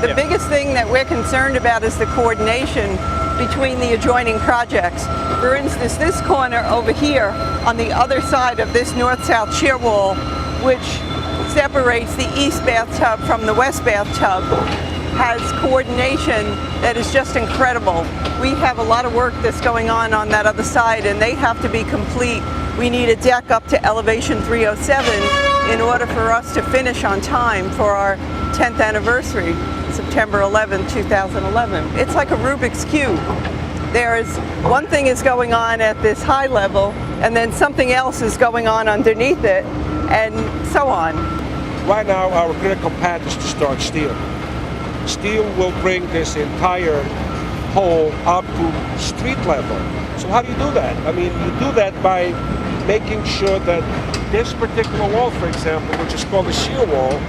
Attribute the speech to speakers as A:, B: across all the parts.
A: The biggest thing that we're concerned about is the coordination between the adjoining projects. For instance, this corner over here on the other side of this north-south shear wall, which separates the east bathtub from the west bathtub, has coordination that is just incredible. We have a lot of work that's going on that other side, and they have to be complete. We need a deck up to elevation 307 in order for us to finish on time for our 10th anniversary, September 11, 2011. It's like a Rubik's Cube. There's one thing is going on at this high level, and then something else is going on underneath it, and so on.
B: Right now, our critical path is to start steel. Steel will bring this entire pole up to street level. So how do you do that? I mean, you do that by making sure that this particular wall, for example, which is called a shear wall,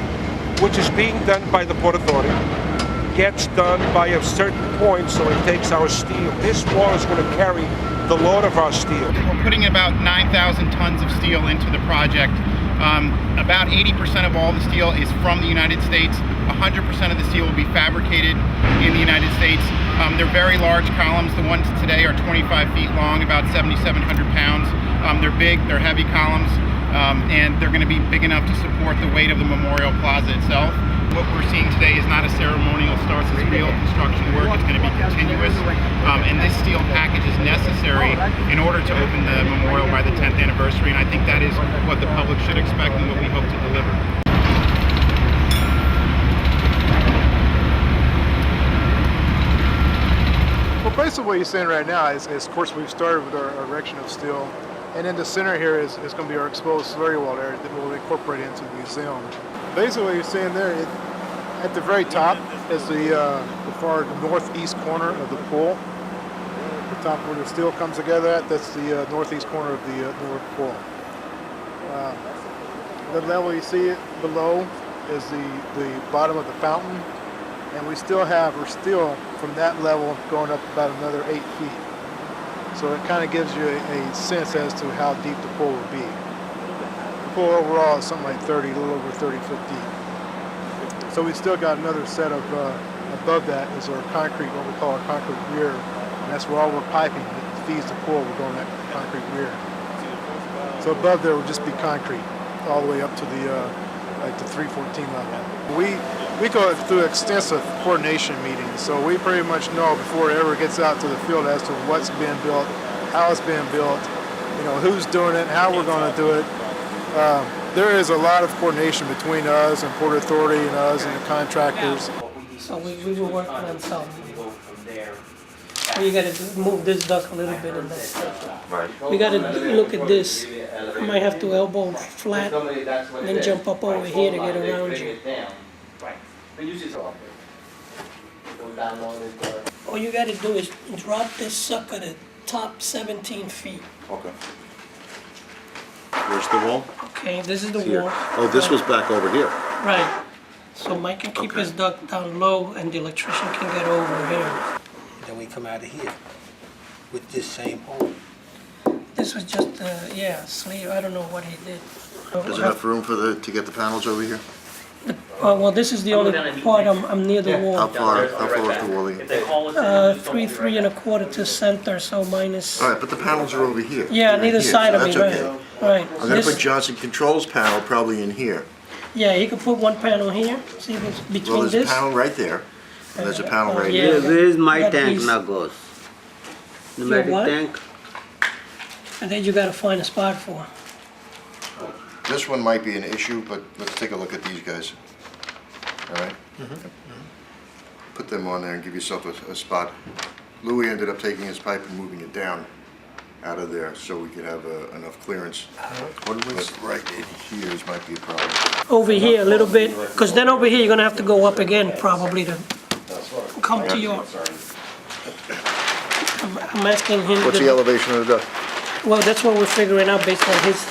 B: which is being done by the Port Authority, gets done by a certain point, so it takes our steel. This wall is going to carry the load of our steel.
C: We're putting about 9,000 tons of steel into the project. About 80% of all the steel is from the United States. 100% of the steel will be fabricated in the United States. They're very large columns. The ones today are 25 feet long, about 7,700 pounds. They're big, they're heavy columns, and they're going to be big enough to support the weight of the Memorial Plaza itself. What we're seeing today is not a ceremonial start. It's real construction work. It's going to be continuous, and this steel package is necessary in order to open the memorial by the 10th anniversary, and I think that is what the public should expect and what we hope to deliver.
D: Well, basically what you're saying right now is of course, we've started with our erection of steel, and in the center here is going to be our exposed slurry wall area that we'll incorporate into the museum. Basically what you're seeing there, at the very top is the far northeast corner of the pool. The top where the steel comes together at, that's the northeast corner of the north pool. The level you see it below is the bottom of the fountain, and we're still from that level going up about another 8 feet. So it kind of gives you a sense as to how deep the pool will be. The pool overall is something like a little over 30 foot deep. So we still got another set of, above that is our concrete, what we call our concrete weir. And that's where all we're piping that feeds the pool will go in that concrete weir. So above there will just be concrete all the way up to the like the 314 level. We go through extensive coordination meetings, so we pretty much know before it ever gets out to the field as to what's being built, how it's being built, who's doing it, how we're going to do it. There is a lot of coordination between us and Port Authority and us and the contractors.
E: So we were working on something. You got to move this duct a little bit in that. Right. We got to look at this. I might have to elbow flat, and then jump up over here to get around you. All you got to do is drop this sucker to top 17 feet.
F: Okay. Where's the wall?
E: Okay, this is the
F: Here.
E: wall.
F: Oh, this was back over here.
E: Right. So Mike can keep his duct down low, and the electrician can get over here.
G: Then we come out of here with this same hole.
E: This was just, sleeve. I don't know what he did.
F: There's enough room to get the panels over here?
E: Well, this is the only part I'm near the
F: How
E: wall.
F: far is the wall here?
E: 3 1/4 to center, so minus.
F: All right, but the panels are over here.
E: Yeah, on
F: They're
E: either
F: here,
E: side
F: so
E: of me,
F: that's
E: right?
F: okay.
E: Right.
F: I'm gonna put Johnson Controls panel probably in here.
E: Yeah, he could put one panel here. See if it's
F: Well,
E: between
F: there's a
E: this.
F: panel right there, and there's a panel right
E: yeah.
F: here.
G: Where is my
E: Got
G: tank
E: these-
G: now goes?
E: Your
G: Pneumatic
E: what?
G: tank?
E: And then you gotta find a spot for.
F: This one might be an issue, but let's take a look at these guys. All right? Put them on there and give yourself a spot. Louis ended up taking his pipe and moving it down out of there so we could have enough clearance. But right in here might be a problem.
E: Over here a little bit, because then over here you're gonna have to go up again probably to come to your. I'm asking him.
F: What's the elevation of the duct?
E: Well, that's what we're figuring out based on his.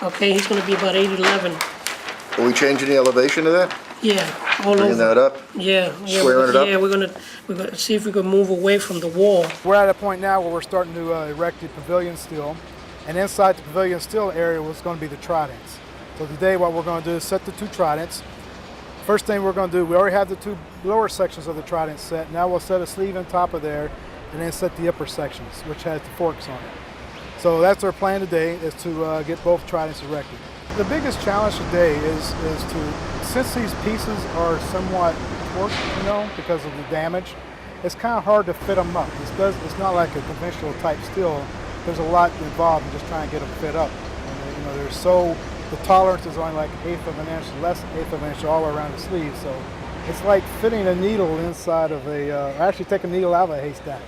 E: Okay, he's gonna be about 8'11".
F: Are we changing the elevation of that?
E: Yeah, all
F: Bringing
E: over.
F: that up?
E: Yeah,
F: Squaring it up?
E: Yeah, we're gonna see if we can move away from the wall.
D: We're at a point now where we're starting to erect the pavilion steel, and inside the pavilion steel area was going to be the tridents. So today what we're going to do is set the 2 tridents. First thing we're going to do, we already have the two lower sections of the trident set. Now we'll set a sleeve on top of there and then set the upper sections, which has the forks on it. So that's our plan today, is to get both tridents erected. The biggest challenge today is to, since these pieces are somewhat torqued, because of the damage, it's kind of hard to fit them up. It's not like a conventional type steel. There's a lot involved in just trying to get them fit up. And, the tolerance is only like 1/8 of an inch, less than 1/8 of an inch all around the sleeve. So it's like fitting a needle inside of actually take a needle out of a haystack.